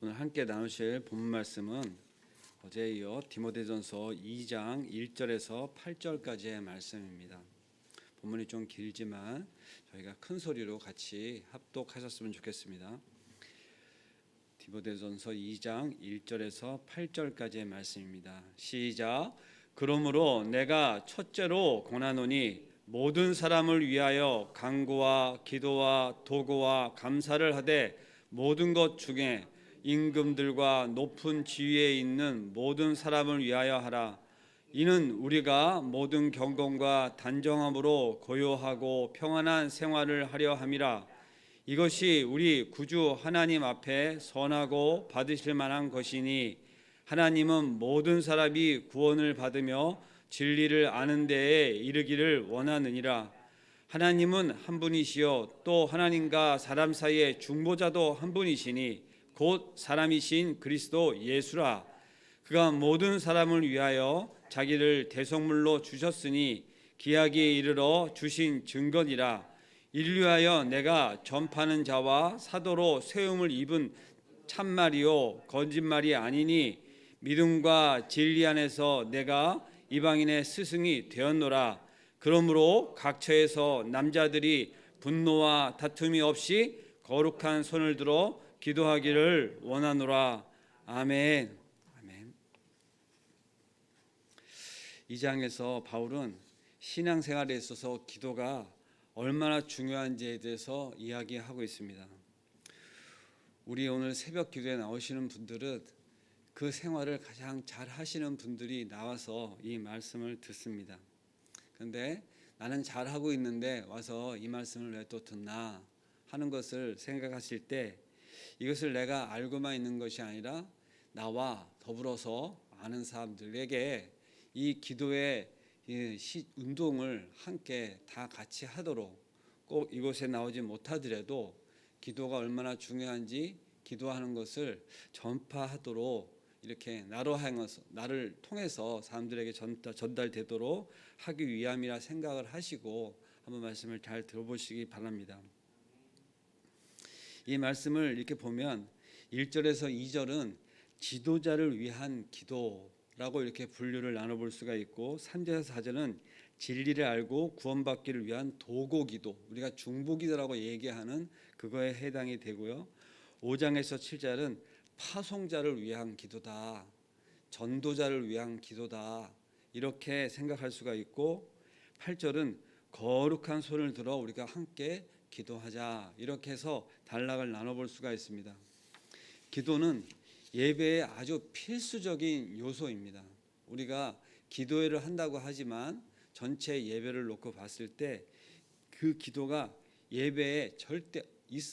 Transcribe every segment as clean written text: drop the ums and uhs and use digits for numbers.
오늘 함께 나누실 본문 말씀은 어제에 이어 디모데전서 2장 1절에서 8절까지의 말씀입니다. 본문이 좀 길지만 저희가 큰 소리로 같이 합독하셨으면 좋겠습니다. 디모데전서 2장 1절에서 8절까지의 말씀입니다. 시작. 그러므로 내가 첫째로 권하노니 모든 사람을 위하여 간구와 기도와 도구와 감사를 하되 모든 것 중에 임금들과 높은 지위에 있는 모든 사람을 위하여 하라. 이는 우리가 모든 경건과 단정함으로 고요하고 평안한 생활을 하려 함이라. 이것이 우리 구주 하나님 앞에 선하고 받으실 만한 것이니 하나님은 모든 사람이 구원을 받으며 진리를 아는 데에 이르기를 원하느니라. 하나님은 한 분이시요 또 하나님과 사람 사이의 중보자도 한 분이시니 곧 사람이신 그리스도 예수라. 그가 모든 사람을 위하여 자기를 대속물로 주셨으니 기약에 이르러 주신 증거니라. 이를 위하여 내가 전파하는 자와 사도로 세움을 입은 참말이요 거짓말이 아니니 믿음과 진리 안에서 내가 이방인의 스승이 되었노라. 그러므로 각처에서 남자들이 분노와 다툼이 없이 거룩한 손을 들어 기도하기를 원하노라. 아멘. 아멘. 이 장에서 바울은 신앙생활에 있어서 기도가 얼마나 중요한지에 대해서 이야기하고 있습니다. 우리 오늘 새벽 기도에 나오시는 분들은 그 생활을 가장 잘 하시는 분들이 나와서 이 말씀을 듣습니다. 그런데 나는 잘하고 있는데 와서 이 말씀을 왜 또 듣나 하는 것을 생각하실 때 이것을 내가 알고만 있는 것이 아니라 나와 더불어서 아는 사람들에게 이 기도의 운동을 함께 다 같이 하도록, 꼭 이곳에 나오지 못하더라도 기도가 얼마나 중요한지 기도하는 것을 전파하도록 이렇게 나를 통해서 사람들에게 전달되도록 하기 위함이라 생각을 하시고 한번 말씀을 잘 들어보시기 바랍니다. 이 말씀을 이렇게 보면 1절에서 2절은 지도자를 위한 기도라고 이렇게 분류를 나눠볼 수가 있고 3절에서 4절은 진리를 알고 구원받기를 위한 도고 기도, 우리가 중보 기도라고 얘기하는 그거에 해당이 되고요. 5장에서 7절은 파송자를 위한 기도다, 전도자를 위한 기도다 이렇게 생각할 수가 있고 8절은 거룩한 손을 들어 우리가 함께 기도하자 이렇게 해서 단락을 나눠볼 수가 있습니다. 기도는 예배의 아주 필수적인 요소입니다. 우리가 기도회를 한다고 하지만 전체 예배를 놓고 봤을 때 그 기도가 예배에 절대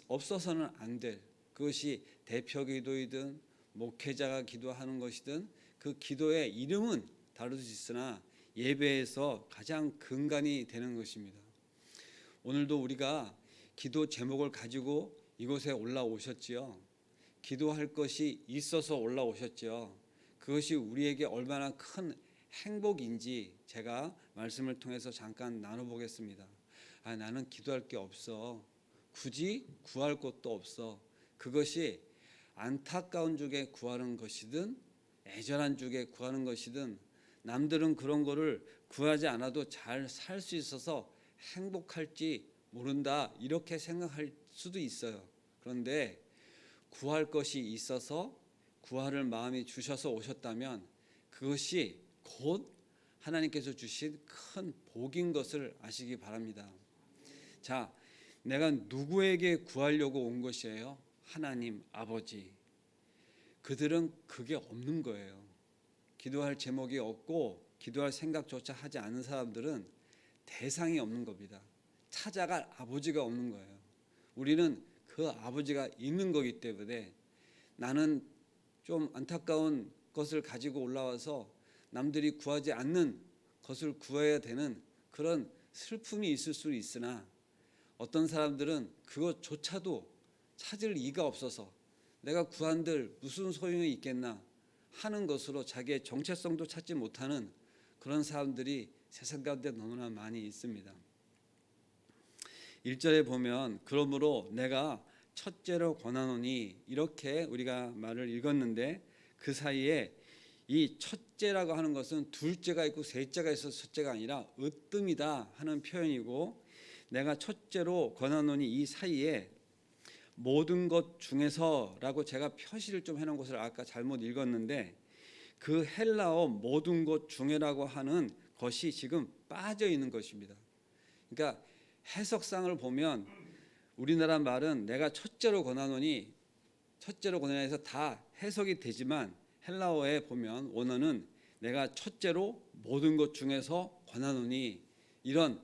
없어서는 안 될, 그것이 대표 기도이든 목회자가 기도하는 것이든 그 기도의 이름은 다를 수 있으나 예배에서 가장 근간이 되는 것입니다. 오늘도 우리가 기도 제목을 가지고 이곳에 올라오셨지요. 기도할 것이 있어서 올라오셨지요. 그것이 우리에게 얼마나 큰 행복인지 제가 말씀을 통해서 잠깐 나눠보겠습니다. 나는 기도할 게 없어. 굳이 구할 것도 없어. 그것이 안타까운 중에 구하는 것이든 애절한 중에 구하는 것이든 남들은 그런 거를 구하지 않아도 잘 살 수 있어서 행복할지 모른다 이렇게 생각할 수도 있어요. 그런데 구할 것이 있어서 구할 마음이 주셔서 오셨다면 그것이 곧 하나님께서 주신 큰 복인 것을 아시기 바랍니다. 자, 내가 누구에게 구하려고 온 것이에요? 하나님 아버지. 그들은 그게 없는 거예요. 기도할 제목이 없고 기도할 생각조차 하지 않은 사람들은 대상이 없는 겁니다. 찾아갈 아버지가 없는 거예요. 우리는 그 아버지가 있는 거기 때문에 나는 좀 안타까운 것을 가지고 올라와서 남들이 구하지 않는 것을 구해야 되는 그런 슬픔이 있을 수 있으나 어떤 사람들은 그것조차도 찾을 이가 없어서 내가 구한들 무슨 소용이 있겠나 하는 것으로 자기의 정체성도 찾지 못하는 그런 사람들이 세상 가운데 너무나 많이 있습니다. 1절에 보면 그러므로 내가 첫째로 권하노니 이렇게 우리가 말을 읽었는데 그 사이에 이 첫째라고 하는 것은 둘째가 있고 셋째가 있어서 첫째가 아니라 으뜸이다 하는 표현이고 내가 첫째로 권하노니 이 사이에 모든 것 중에서라고 제가 표시를 좀 해놓은 것을 아까 잘못 읽었는데 그 헬라어 모든 것 중에라고 하는 것이 지금 빠져 있는 것입니다. 그러니까 해석상을 보면 우리나라 말은 내가 첫째로 권하노니 첫째로 권하노니에서 다 해석이 되지만 헬라어에 보면 원어는 내가 첫째로 모든 것 중에서 권하노니 이런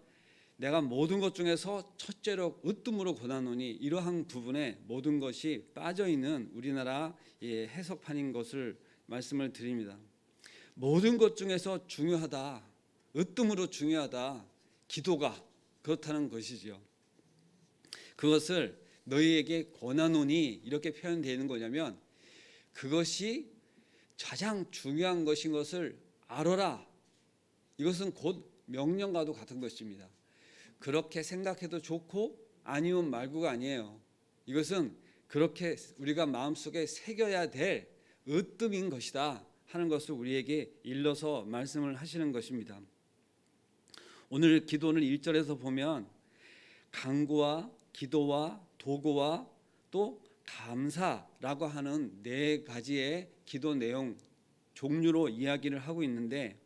내가 모든 것 중에서 첫째로 으뜸으로 권하노니 이러한 부분에 모든 것이 빠져 있는 우리나라 해석판인 것을 말씀을 드립니다. 모든 것 중에서 중요하다, 으뜸으로 중요하다, 기도가 그렇다는 것이지요. 그것을 너희에게 권하노니 이렇게 표현되어 있는 거냐면 그것이 가장 중요한 것인 것을 알아라. 이것은 곧 명령과도 같은 것입니다. 그렇게 생각해도 좋고 아니면 말고가 아니에요. 이것은 그렇게 우리가 마음속에 새겨야 될 으뜸인 것이다 하는 것을 우리에게 일러서 말씀을 하시는 것입니다. 오늘 기도는 1절에서 보면 간구와 기도와 도구와 또 감사라고 하는 네 가지의 기도 내용 종류로 이야기를 하고 있는데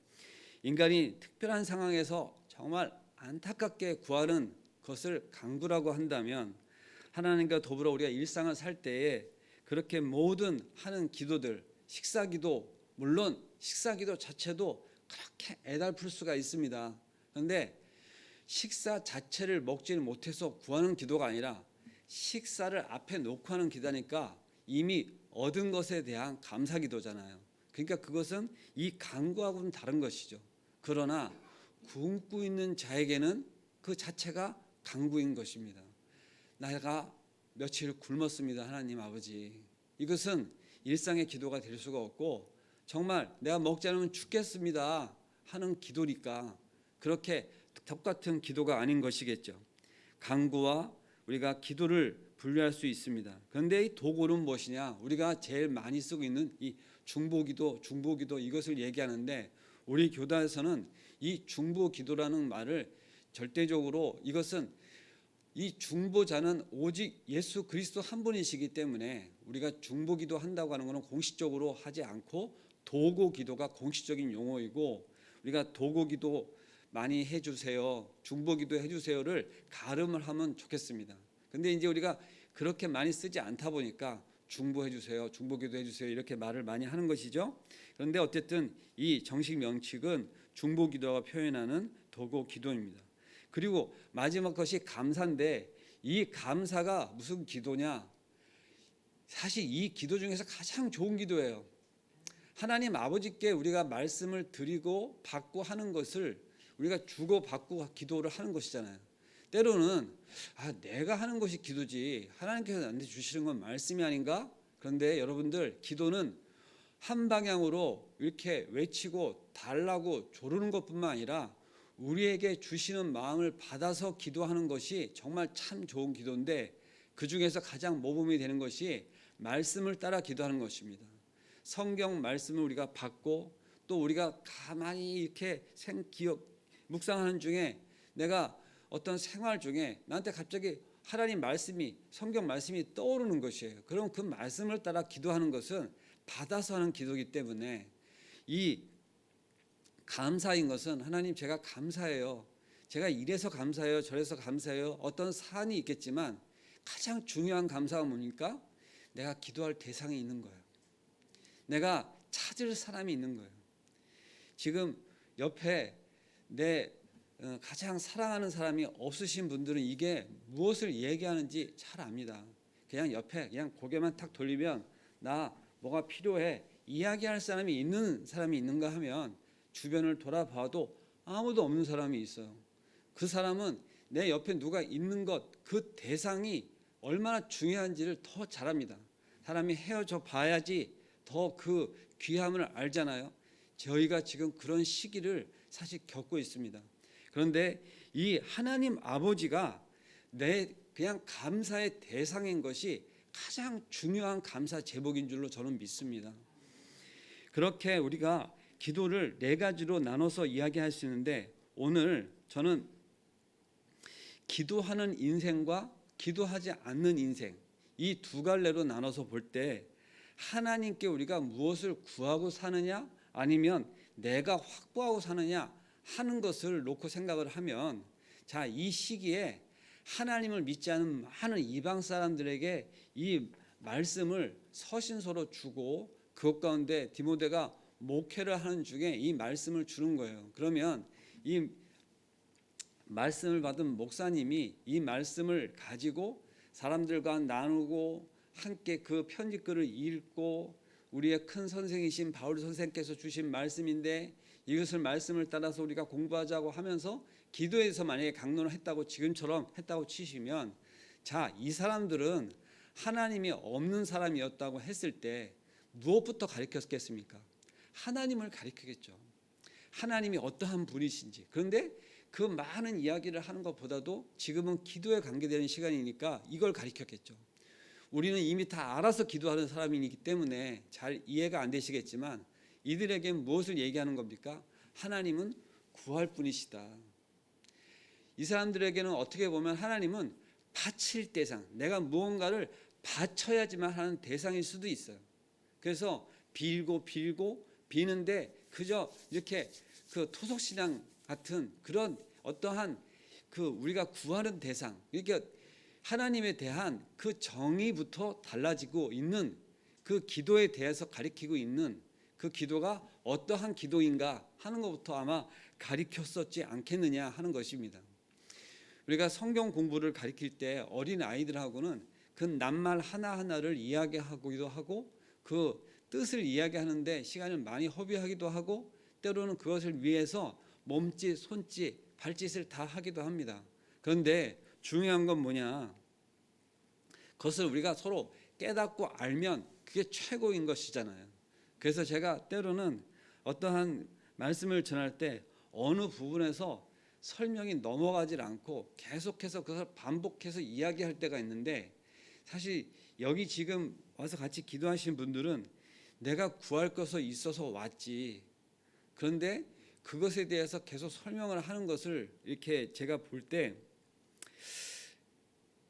인간이 특별한 상황에서 정말 안타깝게 구하는 것을 간구라고 한다면 하나님과 더불어 우리가 일상을 살 때에 그렇게 모든 하는 기도들 식사기도 물론 식사기도 자체도 그렇게 애달플 수가 있습니다. 그런데 식사 자체를 먹지는 못해서 구하는 기도가 아니라 식사를 앞에 놓고 하는 기도니까 이미 얻은 것에 대한 감사 기도잖아요. 그러니까 그것은 이 간구하고는 다른 것이죠. 그러나 굶고 있는 자에게는 그 자체가 간구인 것입니다. 내가 며칠 굶었습니다, 하나님 아버지. 이것은 일상의 기도가 될 수가 없고 정말 내가 먹지 않으면 죽겠습니다 하는 기도니까 그렇게 똑같은 기도가 아닌 것이겠죠. 간구와 우리가 기도를 분류할 수 있습니다. 그런데 이 도구는 무엇이냐? 우리가 제일 많이 쓰고 있는 이 중보기도 이것을 얘기하는데 우리 교단에서는 이 중보기도라는 말을 절대적으로 이것은 이 중보자는 오직 예수 그리스도 한 분이시기 때문에 우리가 중보기도 한다고 하는 것은 공식적으로 하지 않고 도구기도가 공식적인 용어이고 우리가 도구기도 많이 해주세요, 중보기도 해주세요를 가름을 하면 좋겠습니다. 근데 이제 우리가 그렇게 많이 쓰지 않다 보니까 중보해주세요, 중보기도 해주세요 이렇게 말을 많이 하는 것이죠. 그런데 어쨌든 이 정식 명칭은 중보기도가 표현하는 도구기도입니다. 그리고 마지막 것이 감사인데 이 감사가 무슨 기도냐? 사실 이 기도 중에서 가장 좋은 기도예요. 하나님 아버지께 우리가 말씀을 드리고 받고 하는 것을 우리가 주고 받고 기도를 하는 것이잖아요. 때로는 내가 하는 것이 기도지 하나님께서 나한테 주시는 건 말씀이 아닌가? 그런데 여러분들 기도는 한 방향으로 이렇게 외치고 달라고 조르는 것뿐만 아니라 우리에게 주시는 마음을 받아서 기도하는 것이 정말 참 좋은 기도인데 그 중에서 가장 모범이 되는 것이 말씀을 따라 기도하는 것입니다. 성경 말씀을 우리가 받고 또 우리가 가만히 이렇게 묵상하는 중에 내가 어떤 생활 중에 나한테 갑자기 하나님 말씀이 성경 말씀이 떠오르는 것이에요. 그럼 그 말씀을 따라 기도하는 것은 받아서 하는 기도이기 때문에 이 감사인 것은 하나님 제가 감사해요. 제가 이래서 감사해요. 저래서 감사해요. 어떤 사안이 있겠지만 가장 중요한 감사가 뭡니까? 내가 기도할 대상이 있는 거예요. 내가 찾을 사람이 있는 거예요. 지금 옆에 내 가장 사랑하는 사람이 없으신 분들은 이게 무엇을 얘기하는지 잘 압니다. 그냥 옆에 그냥 고개만 탁 돌리면 나 뭐가 필요해 이야기할 사람이 있는 사람이 있는가 하면 주변을 돌아봐도 아무도 없는 사람이 있어요. 그 사람은 내 옆에 누가 있는 것 그 대상이 얼마나 중요한지를 더 잘 압니다. 사람이 헤어져 봐야지 더 그 귀함을 알잖아요. 저희가 지금 그런 시기를 사실 겪고 있습니다. 그런데 이 하나님 아버지가 내 그냥 감사의 대상인 것이 가장 중요한 감사 제목인 줄로 저는 믿습니다. 그렇게 우리가 기도를 네 가지로 나눠서 이야기할 수 있는데, 오늘 저는 기도하는 인생과 기도하지 않는 인생, 이 두 갈래로 나눠서 볼 때 하나님께 우리가 무엇을 구하고 사느냐 아니면 내가 확보하고 사느냐 하는 것을 놓고 생각을 하면, 자, 이 시기에 하나님을 믿지 않은 많은 이방 사람들에게 이 말씀을 서신서로 주고, 그것 가운데 디모데가 목회를 하는 중에 이 말씀을 주는 거예요. 그러면 이 말씀을 받은 목사님이 이 말씀을 가지고 사람들과 나누고 함께 그 편지글을 읽고, 우리의 큰 선생이신 바울 선생께서 주신 말씀인데 이것을 말씀을 따라서 우리가 공부하자고 하면서 기도에서 만약에 강론을 했다고, 지금처럼 했다고 치시면, 자, 이 사람들은 하나님이 없는 사람이었다고 했을 때 무엇부터 가르쳤겠습니까? 하나님을 가르치겠죠. 하나님이 어떠한 분이신지. 그런데 그 많은 이야기를 하는 것보다도 지금은 기도에 관계되는 시간이니까 이걸 가르쳤겠죠. 우리는 이미 다 알아서 기도하는 사람이기 때문에 잘 이해가 안 되시겠지만, 이들에게 무엇을 얘기하는 겁니까? 하나님은 구할 분이시다. 이 사람들에게는 어떻게 보면 하나님은 바칠 대상, 내가 무언가를 바쳐야지만 하는 대상일 수도 있어요. 그래서 빌고 비는데 그저 이렇게 그 토속신앙 같은 그런 어떠한 그 우리가 구하는 대상, 그러니까 하나님에 대한 그 정의부터 달라지고 있는, 그 기도에 대해서 가리키고 있는 그 기도가 어떠한 기도인가 하는 것부터 아마 가리켰었지 않겠느냐 하는 것입니다. 우리가 성경 공부를 가리킬 때 어린 아이들하고는 그 낱말 하나하나를 이야기하기도 하고 그 뜻을 이야기하는데 시간을 많이 허비하기도 하고, 때로는 그것을 위해서 몸짓, 손짓, 발짓을 다 하기도 합니다. 그런데 중요한 건 뭐냐? 그것을 우리가 서로 깨닫고 알면 그게 최고인 것이잖아요. 그래서 제가 때로는 어떠한 말씀을 전할 때 어느 부분에서 설명이 넘어가질 않고 계속해서 그것을 반복해서 이야기할 때가 있는데, 사실 여기 지금 와서 같이 기도하신 분들은 내가 구할 것이 있어서 왔지, 그런데 그것에 대해서 계속 설명을 하는 것을 이렇게 제가 볼 때,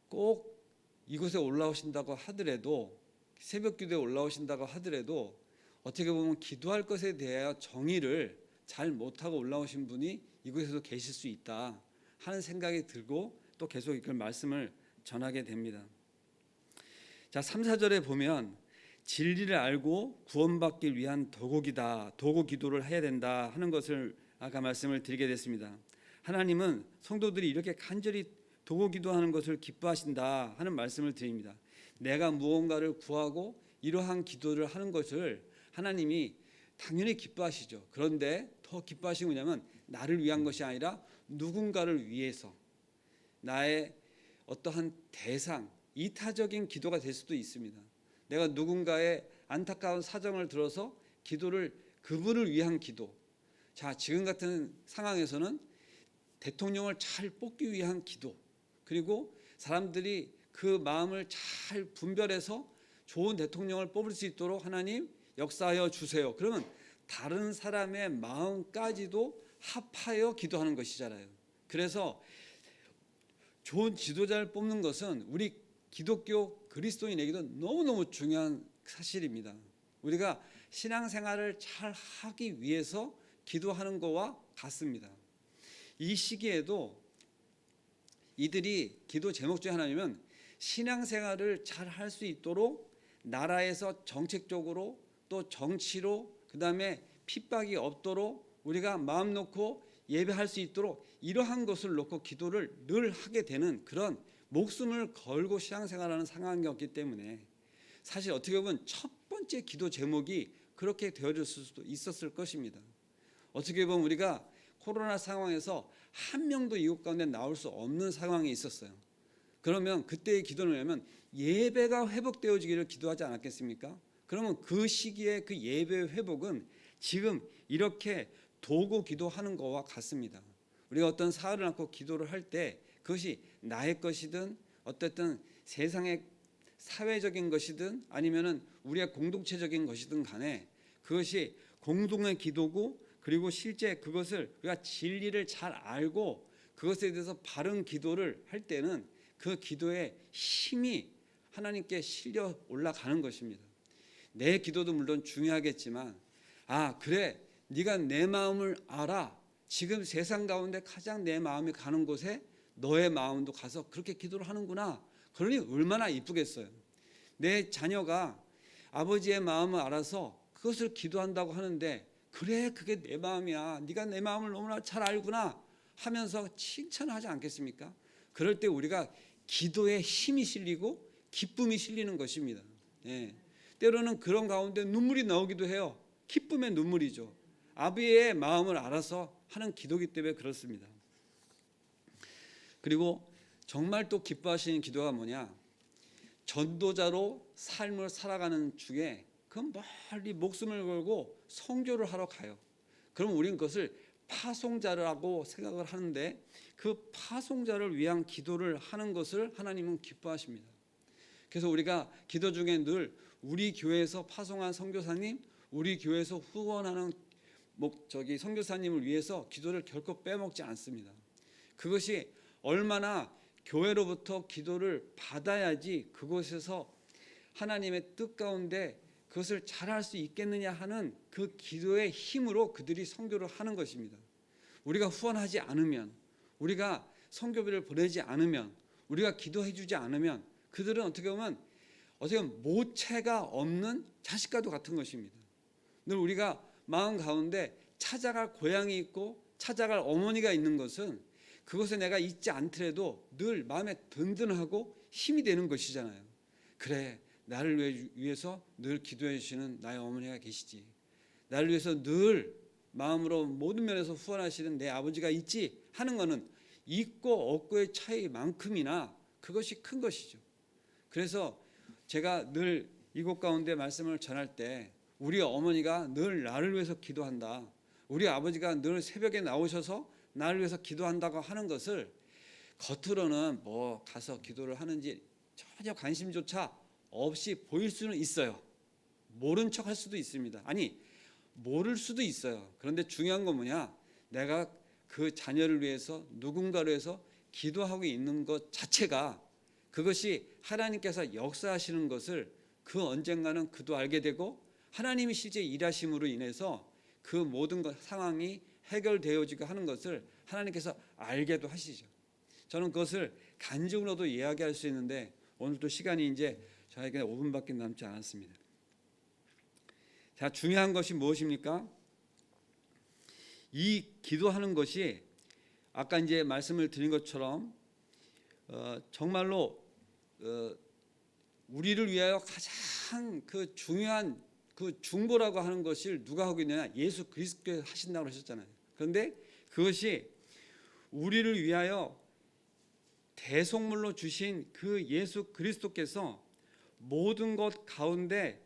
꼭 이곳에 올라오신다고 하더라도, 새벽 기도에 올라오신다고 하더라도 어떻게 보면 기도할 것에 대하여 정의를 잘 못하고 올라오신 분이 이곳에도 계실 수 있다 하는 생각이 들고, 또 계속 이걸 말씀을 전하게 됩니다. 자, 3, 4절에 보면 진리를 알고 구원받기 위한 도구기다, 도구 기도를 해야 된다 하는 것을 아까 말씀을 드리게 됐습니다. 하나님은 성도들이 이렇게 간절히 도구 기도하는 것을 기뻐하신다 하는 말씀을 드립니다. 내가 무언가를 구하고 이러한 기도를 하는 것을 하나님이 당연히 기뻐하시죠. 그런데 더 기뻐하시는 뭐냐면 나를 위한 것이 아니라 누군가를 위해서, 나의 어떠한 대상, 이타적인 기도가 될 수도 있습니다. 내가 누군가의 안타까운 사정을 들어서 기도를, 그분을 위한 기도. 자, 지금 같은 상황에서는 대통령을 잘 뽑기 위한 기도, 그리고 사람들이 그 마음을 잘 분별해서 좋은 대통령을 뽑을 수 있도록 하나님 역사하여 주세요. 그러면 다른 사람의 마음까지도 합하여 기도하는 것이잖아요. 그래서 좋은 지도자를 뽑는 것은 우리 기독교 그리스도인에게도 너무너무 중요한 사실입니다. 우리가 신앙생활을 잘 하기 위해서 기도하는 것과 같습니다. 이 시기에도 이들이 기도 제목 중에 하나는 신앙생활을 잘 할 수 있도록 나라에서 정책적으로 또 정치로, 그 다음에 핍박이 없도록 우리가 마음 놓고 예배할 수 있도록 이러한 것을 놓고 기도를 늘 하게 되는 그런 목숨을 걸고 신앙생활하는 상황이었기 때문에, 사실 어떻게 보면 첫 번째 기도 제목이 그렇게 되어질 수도 있었을 것입니다. 어떻게 보면 우리가 코로나 상황에서 한 명도 이곳 가운데 나올 수 없는 상황이 있었어요. 그러면 그때의 기도는 뭐냐면 예배가 회복되어지기를 기도하지 않았겠습니까? 그러면 그 시기에 그 예배의 회복은 지금 이렇게 도구 기도하는 것과 같습니다. 우리가 어떤 사흘을 안고 기도를 할 때 그것이 나의 것이든 어쨌든 세상의 사회적인 것이든 아니면은 우리의 공동체적인 것이든 간에 그것이 공동의 기도고, 그리고 실제 그것을 우리가 진리를 잘 알고 그것에 대해서 바른 기도를 할 때는 그 기도의 힘이 하나님께 실려 올라가는 것입니다. 내 기도도 물론 중요하겠지만, 아 그래 네가 내 마음을 알아, 지금 세상 가운데 가장 내 마음이 가는 곳에 너의 마음도 가서 그렇게 기도를 하는구나. 그러니 얼마나 이쁘겠어요. 내 자녀가 아버지의 마음을 알아서 그것을 기도한다고 하는데, 그래 그게 내 마음이야, 네가 내 마음을 너무나 잘 알구나 하면서 칭찬하지 않겠습니까? 그럴 때 우리가 기도에 힘이 실리고 기쁨이 실리는 것입니다. 예. 때로는 그런 가운데 눈물이 나오기도 해요. 기쁨의 눈물이죠. 아버지의 마음을 알아서 하는 기도기 때문에 그렇습니다. 그리고 정말 또 기뻐하시는 기도가 뭐냐, 전도자로 삶을 살아가는 중에 그 멀리 목숨을 걸고 선교를 하러 가요. 그럼 우리는 그것을 파송자라고 생각을 하는데, 그 파송자를 위한 기도를 하는 것을 하나님은 기뻐하십니다. 그래서 우리가 기도 중에 늘 우리 교회에서 파송한 선교사님, 우리 교회에서 후원하는 선교사님을 위해서 기도를 결코 빼먹지 않습니다. 그것이 얼마나 교회로부터 기도를 받아야지 그곳에서 하나님의 뜻 가운데 그것을 잘할 수 있겠느냐 하는 그 기도의 힘으로 그들이 선교를 하는 것입니다. 우리가 후원하지 않으면, 우리가 선교비를 보내지 않으면, 우리가 기도해 주지 않으면 그들은 어떻게 보면 모체가 없는 자식과도 같은 것입니다. 늘 우리가 마음 가운데 찾아갈 고향이 있고 찾아갈 어머니가 있는 것은 그것에 내가 있지 않더라도 늘 마음에 든든하고 힘이 되는 것이잖아요. 그래, 나를 위해서 늘 기도해 주시는 나의 어머니가 계시지, 나를 위해서 늘 마음으로 모든 면에서 후원하시는 내 아버지가 있지 하는 것은 있고 없고의 차이만큼이나 그것이 큰 것이죠. 그래서 제가 늘 이곳 가운데 말씀을 전할 때 우리 어머니가 늘 나를 위해서 기도한다, 우리 아버지가 늘 새벽에 나오셔서 나를 위해서 기도한다고 하는 것을 겉으로는 뭐 가서 기도를 하는지 전혀 관심조차 없이 보일 수는 있어요. 모른 척 할 수도 있습니다. 아니, 모를 수도 있어요. 그런데 중요한 건 뭐냐, 내가 그 자녀를 위해서 누군가를 위해서 기도하고 있는 것 자체가, 그것이 하나님께서 역사하시는 것을 그 언젠가는 그도 알게 되고, 하나님이 실제 일하심으로 인해서 그 모든 상황이 해결되어지고 하는 것을 하나님께서 알게도 하시죠. 저는 그것을 간증으로도 이야기할 수 있는데 오늘도 시간이 이제 저에게 5분밖에 남지 않았습니다. 자, 중요한 것이 무엇입니까? 이 기도하는 것이 아까 이제 말씀을 드린 것처럼 정말로 우리를 위하여 가장 그 중요한 그 중보라고 하는 것을 누가 하고 있느냐, 예수 그리스도께서 하신다고 하셨잖아요. 그런데 그것이 우리를 위하여 대속물로 주신 그 예수 그리스도께서 모든 것 가운데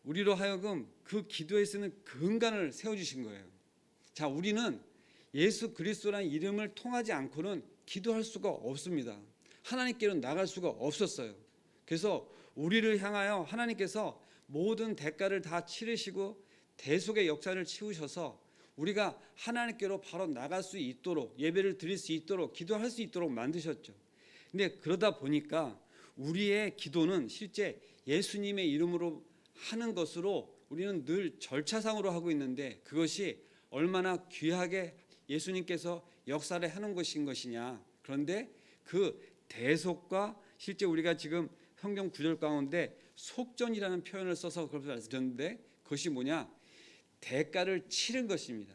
우리로 하여금 그 기도에 쓰는 근간을 세워주신 거예요. 자, 우리는 예수 그리스도라는 이름을 통하지 않고는 기도할 수가 없습니다. 하나님께로 나갈 수가 없었어요. 그래서 우리를 향하여 하나님께서 모든 대가를 다 치르시고 대속의 역사를 치우셔서 우리가 하나님께로 바로 나갈 수 있도록, 예배를 드릴 수 있도록, 기도할 수 있도록 만드셨죠. 근데 그러다 보니까 우리의 기도는 실제 예수님의 이름으로 하는 것으로 우리는 늘 절차상으로 하고 있는데, 그것이 얼마나 귀하게 예수님께서 역사를 하는 것인 것이냐. 그런데 그 대속과 실제 우리가 지금 성경 구절 가운데 속전이라는 표현을 써서 그렇게 말씀드렸는데, 그것이 뭐냐, 대가를 치른 것입니다.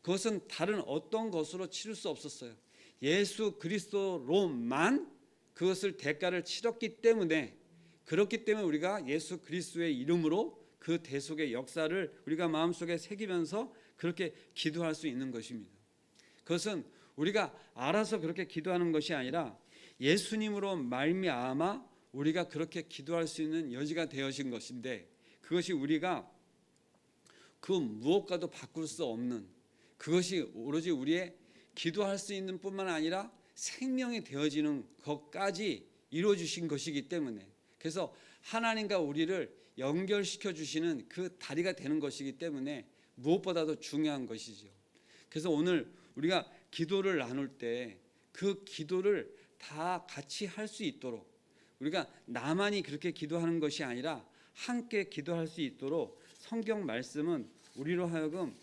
그것은 다른 어떤 것으로 치를 수 없었어요. 예수 그리스도로만 그것을 대가를 치렀기 때문에, 그렇기 때문에 우리가 예수 그리스도의 이름으로 그 대속의 역사를 우리가 마음속에 새기면서 그렇게 기도할 수 있는 것입니다. 그것은 우리가 알아서 그렇게 기도하는 것이 아니라 예수님으로 말미암아 우리가 그렇게 기도할 수 있는 여지가 되어진 것인데, 그것이 우리가 그 무엇과도 바꿀 수 없는, 그것이 오로지 우리의 기도할 수 있는 뿐만 아니라 생명이 되어지는 것까지 이루어 주신 것이기 때문에, 그래서 하나님과 우리를 연결시켜 주시는 그 다리가 되는 것이기 때문에 무엇보다도 중요한 것이죠. 그래서 오늘 우리가 기도를 나눌 때 그 기도를 다 같이 할 수 있도록, 우리가 나만이 그렇게 기도하는 것이 아니라 함께 기도할 수 있도록 성경 말씀은 우리로 하여금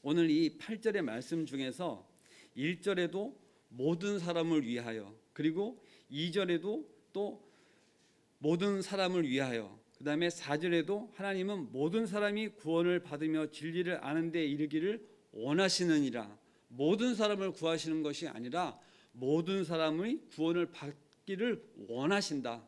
오늘 이 8절의 말씀 중에서 1절에도 모든 사람을 위하여, 그리고 2절에도 또 모든 사람을 위하여, 그 다음에 4절에도 하나님은 모든 사람이 구원을 받으며 진리를 아는 데 이르기를 원하시느니라. 모든 사람을 구하시는 것이 아니라 모든 사람의 구원을 받기를 원하신다.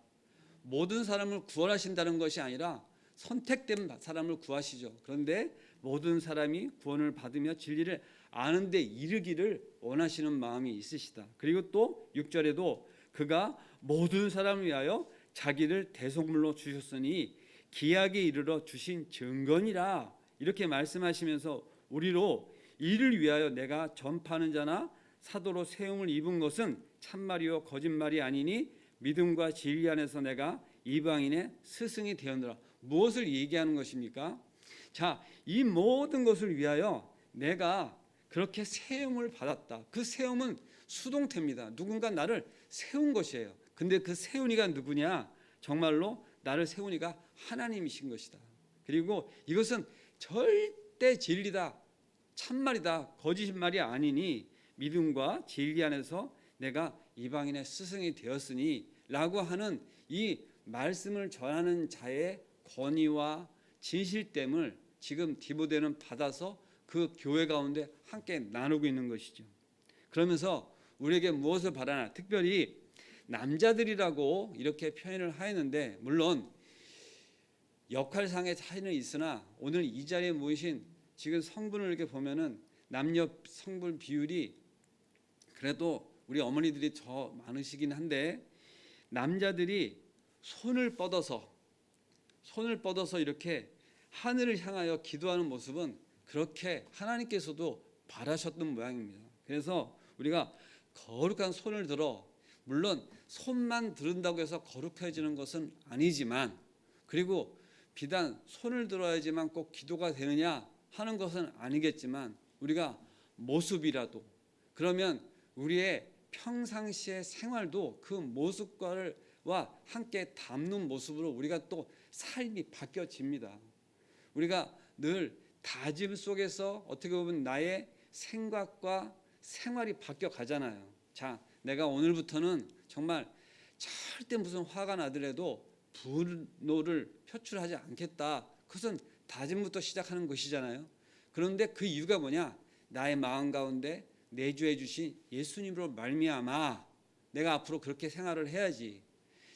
모든 사람을 구원하신다는 것이 아니라 선택된 사람을 구하시죠. 그런데 모든 사람이 구원을 받으며 진리를 아는 데 이르기를 원하시는 마음이 있으시다. 그리고 또 6절에도 그가 모든 사람을 위하여 자기를 대속물로 주셨으니 기약에 이르러 주신 증거니라. 이렇게 말씀하시면서 우리로 이를 위하여 내가 전파하는 자나 사도로 세움을 입은 것은 참말이요 거짓말이 아니니 믿음과 진리 안에서 내가 이방인의 스승이 되었노라. 무엇을 얘기하는 것입니까? 자, 이 모든 것을 위하여 내가 그렇게 세움을 받았다. 그 세움은 수동태입니다. 누군가 나를 세운 것이에요. 근데 그 세운 이가 누구냐? 정말로 나를 세운 이가 하나님이신 것이다. 그리고 이것은 절대 진리다, 참말이다, 거짓말이 아니니 믿음과 진리 안에서 내가 이방인의 스승이 되었으니 라고 하는 이 말씀을 전하는 자의 권위와 진실됨을 지금 디모데는 받아서 그 교회 가운데 함께 나누고 있는 것이죠. 그러면서 우리에게 무엇을 바라나, 특별히 남자들이라고 이렇게 표현을 하였는데, 물론 역할상의 차이는 있으나 오늘 이 자리에 모이신 지금 성분을 이렇게 보면은 남녀 성분 비율이 그래도 우리 어머니들이 더 많으시긴 한데, 남자들이 손을 뻗어서 이렇게 하늘을 향하여 기도하는 모습은 그렇게 하나님께서도 바라셨던 모양입니다. 그래서 우리가 거룩한 손을 들어, 물론 손만 들은다고 해서 거룩해지는 것은 아니지만, 그리고 비단 손을 들어야지만 꼭 기도가 되느냐 하는 것은 아니겠지만, 우리가 모습이라도, 그러면 우리의 평상시의 생활도 그 모습과 함께 담는 모습으로 우리가 또 삶이 바뀌어집니다. 우리가 늘 다짐 속에서 어떻게 보면 나의 생각과 생활이 바뀌어 가잖아요. 자, 내가 오늘부터는 정말 절대 무슨 화가 나더라도 분노를 표출하지 않겠다. 그것은 다짐부터 시작하는 것이잖아요. 그런데 그 이유가 뭐냐? 나의 마음 가운데 내주해 주신 예수님으로 말미암아 내가 앞으로 그렇게 생활을 해야지.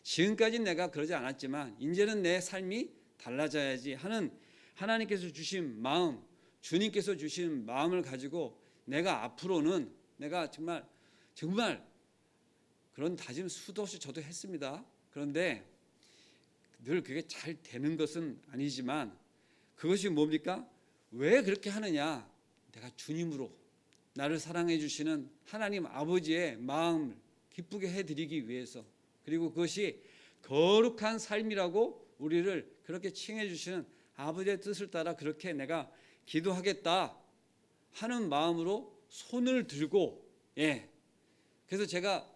지금까지는 내가 그러지 않았지만 이제는 내 삶이 달라져야지 하는 하나님께서 주신 마음, 주님께서 주신 마음을 가지고 내가 앞으로는 내가 정말 그런 다짐 수도 없이 저도 했습니다. 그런데 늘 그게 잘 되는 것은 아니지만, 그것이 뭡니까? 왜 그렇게 하느냐? 내가 주님으로 나를 사랑해 주시는 하나님 아버지의 마음을 기쁘게 해드리기 위해서, 그리고 그것이 거룩한 삶이라고 우리를 그렇게 칭해 주시는 아버지의 뜻을 따라 그렇게 내가 기도하겠다 하는 마음으로 손을 들고, 그래서 제가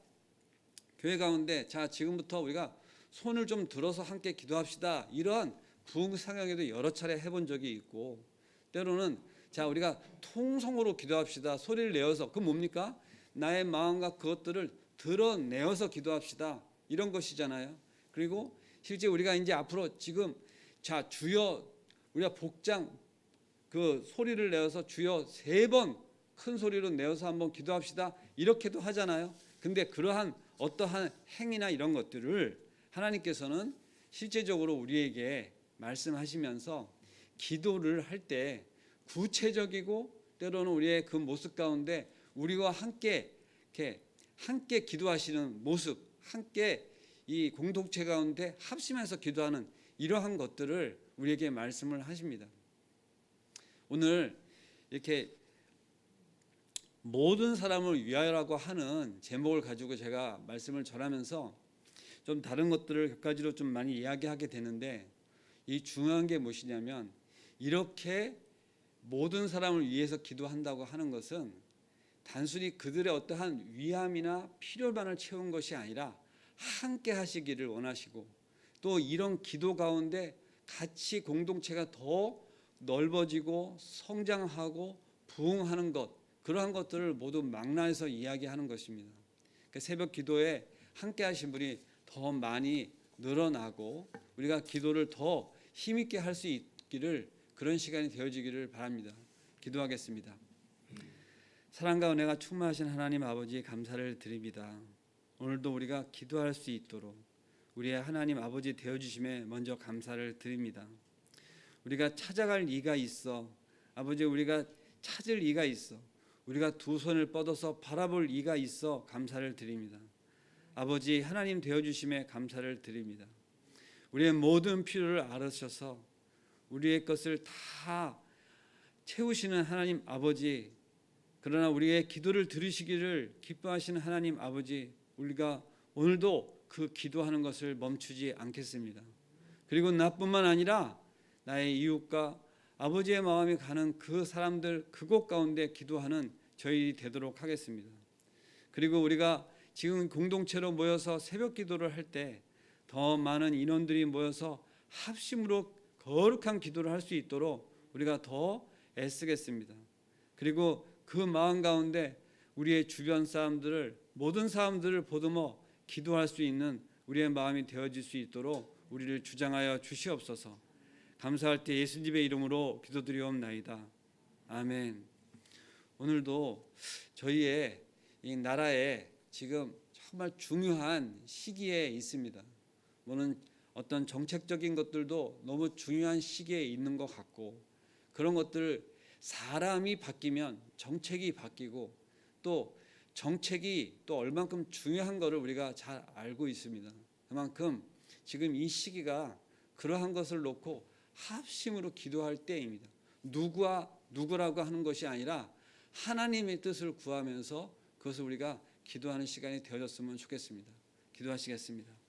교회 가운데 자 지금부터 우리가 손을 좀 들어서 함께 기도합시다, 이러한 부흥 상영회도 여러 차례 해본 적이 있고, 때로는 자 우리가 통성으로 기도합시다, 소리를 내어서, 그 뭡니까? 나의 마음과 그것들을 드러내어서 기도합시다, 이런 것이잖아요. 그리고 실제 우리가 이제 앞으로 지금 자 주여, 우리가 복장 그 소리를 내어서 주여 3번 큰 소리로 내어서 한번 기도합시다, 이렇게도 하잖아요. 근데 그러한 어떠한 행위나 이런 것들을 하나님께서는 실제적으로 우리에게 말씀하시면서 기도를 할 때 구체적이고, 때로는 우리의 그 모습 가운데 우리와 함께 이렇게 함께 기도하시는 모습, 함께 이 공동체 가운데 합심해서 기도하는 이러한 것들을 우리에게 말씀을 하십니다. 오늘 이렇게 모든 사람을 위하여라고 하는 제목을 가지고 제가 말씀을 전하면서 좀 다른 것들을 몇 가지로 좀 많이 이야기하게 되는데, 이 중요한 게 무엇이냐면, 이렇게 모든 사람을 위해서 기도한다고 하는 것은 단순히 그들의 어떠한 위함이나 필요만을 채운 것이 아니라 함께 하시기를 원하시고, 또 이런 기도 가운데 같이 공동체가 더 넓어지고 성장하고 부흥하는 것, 그러한 것들을 모두 망라해서 이야기하는 것입니다. 그러니까 새벽 기도에 함께 하신 분이 더 많이 늘어나고 우리가 기도를 더 힘있게 할 수 있기를, 그런 시간이 되어지기를 바랍니다. 기도하겠습니다. 사랑과 은혜가 충만하신 하나님 아버지, 감사를 드립니다. 오늘도 우리가 기도할 수 있도록 우리의 하나님 아버지 되어주심에 먼저 감사를 드립니다. 우리가 찾아갈 이가 있어, 아버지, 우리가 찾을 이가 있어, 우리가 두 손을 뻗어서 바라볼 이가 있어 감사를 드립니다. 아버지 하나님 되어주심에 감사를 드립니다. 우리의 모든 필요를 알으셔서 우리의 것을 다 채우시는 하나님 아버지, 그러나 우리의 기도를 들으시기를 기뻐하시는 하나님 아버지, 우리가 오늘도 그 기도하는 것을 멈추지 않겠습니다. 그리고 나뿐만 아니라 나의 이웃과 아버지의 마음이 가는 그 사람들, 그곳 가운데 기도하는 저희 되도록 하겠습니다. 그리고 우리가 지금 공동체로 모여서 새벽 기도를 할 때 더 많은 인원들이 모여서 합심으로 거룩한 기도를 할 수 있도록 우리가 더 애쓰겠습니다. 그리고 그 마음 가운데 우리의 주변 사람들을, 모든 사람들을 보듬어 기도할 수 있는 우리의 마음이 되어질 수 있도록 우리를 주장하여 주시옵소서. 감사할 때 예수님의 이름으로 기도드리옵나이다. 아멘. 오늘도 저희의 이 나라에 지금 정말 중요한 시기에 있습니다. 뭐는 어떤 정책적인 것들도 너무 중요한 시기에 있는 것 같고, 그런 것들, 사람이 바뀌면 정책이 바뀌고, 또 정책이 또 얼만큼 중요한 것을 우리가 잘 알고 있습니다. 그만큼 지금 이 시기가 그러한 것을 놓고 합심으로 기도할 때입니다. 누구와 누구라고 하는 것이 아니라 하나님의 뜻을 구하면서 그것을 우리가 기도하는 시간이 되어졌으면 좋겠습니다. 기도하시겠습니다.